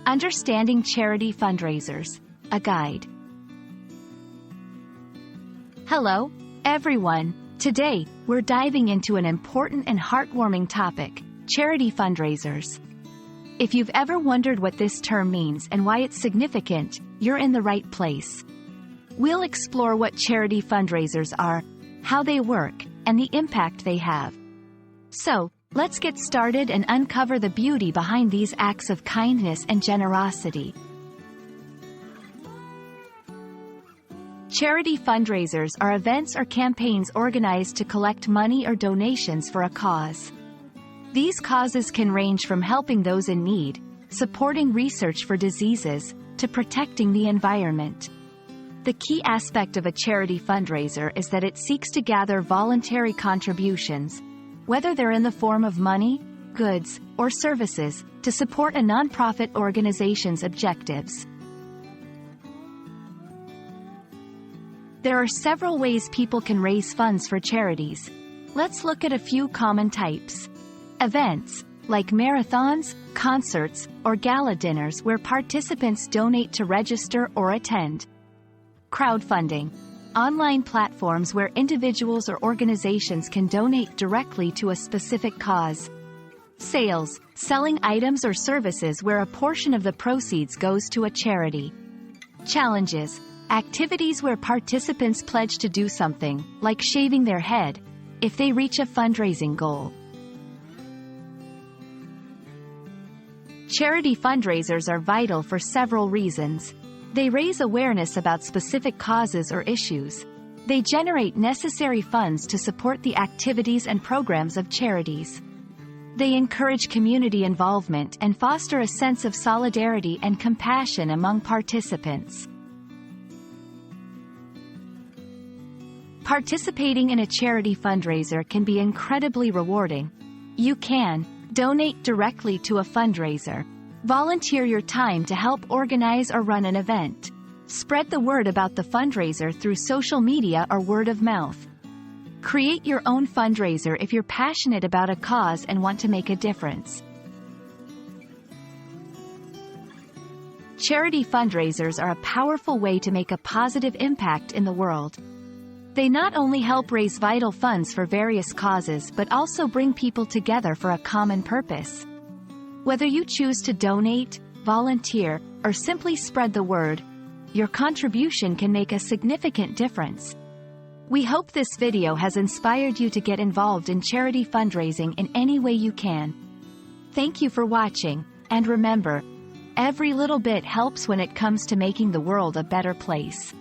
Understanding Charity Fundraisers, a guide. Hello, everyone. Today, we're diving into an important and heartwarming topic, charity fundraisers. If you've ever wondered what this term means and why it's significant, you're in the right place. We'll explore what charity fundraisers are, how they work, and the impact they have. So, let's get started and uncover the beauty behind these acts of kindness and generosity. Charity fundraisers are events or campaigns organized to collect money or donations for a cause. These causes can range from helping those in need, supporting research for diseases, to protecting the environment. The key aspect of a charity fundraiser is that it seeks to gather voluntary contributions, whether they're in the form of money, goods, or services, to support a nonprofit organization's objectives. There are several ways people can raise funds for charities. Let's look at a few common types. Events, like marathons, concerts, or gala dinners where participants donate to register or attend. Crowdfunding, online platforms where individuals or organizations can donate directly to a specific cause. Sales, selling items or services where a portion of the proceeds goes to a charity. Challenges, activities where participants pledge to do something, like shaving their head, if they reach a fundraising goal. Charity fundraisers are vital for several reasons. They raise awareness about specific causes or issues. They generate necessary funds to support the activities and programs of charities. They encourage community involvement and foster a sense of solidarity and compassion among participants. Participating in a charity fundraiser can be incredibly rewarding. You can donate directly to a fundraiser, volunteer your time to help organize or run an event, spread the word about the fundraiser through social media or word of mouth. Create your own fundraiser if you're passionate about a cause and want to make a difference. Charity fundraisers are a powerful way to make a positive impact in the world. They not only help raise vital funds for various causes but also bring people together for a common purpose. Whether you choose to donate, volunteer, or simply spread the word, your contribution can make a significant difference. We hope this video has inspired you to get involved in charity fundraising in any way you can. Thank you for watching, and remember, every little bit helps when it comes to making the world a better place.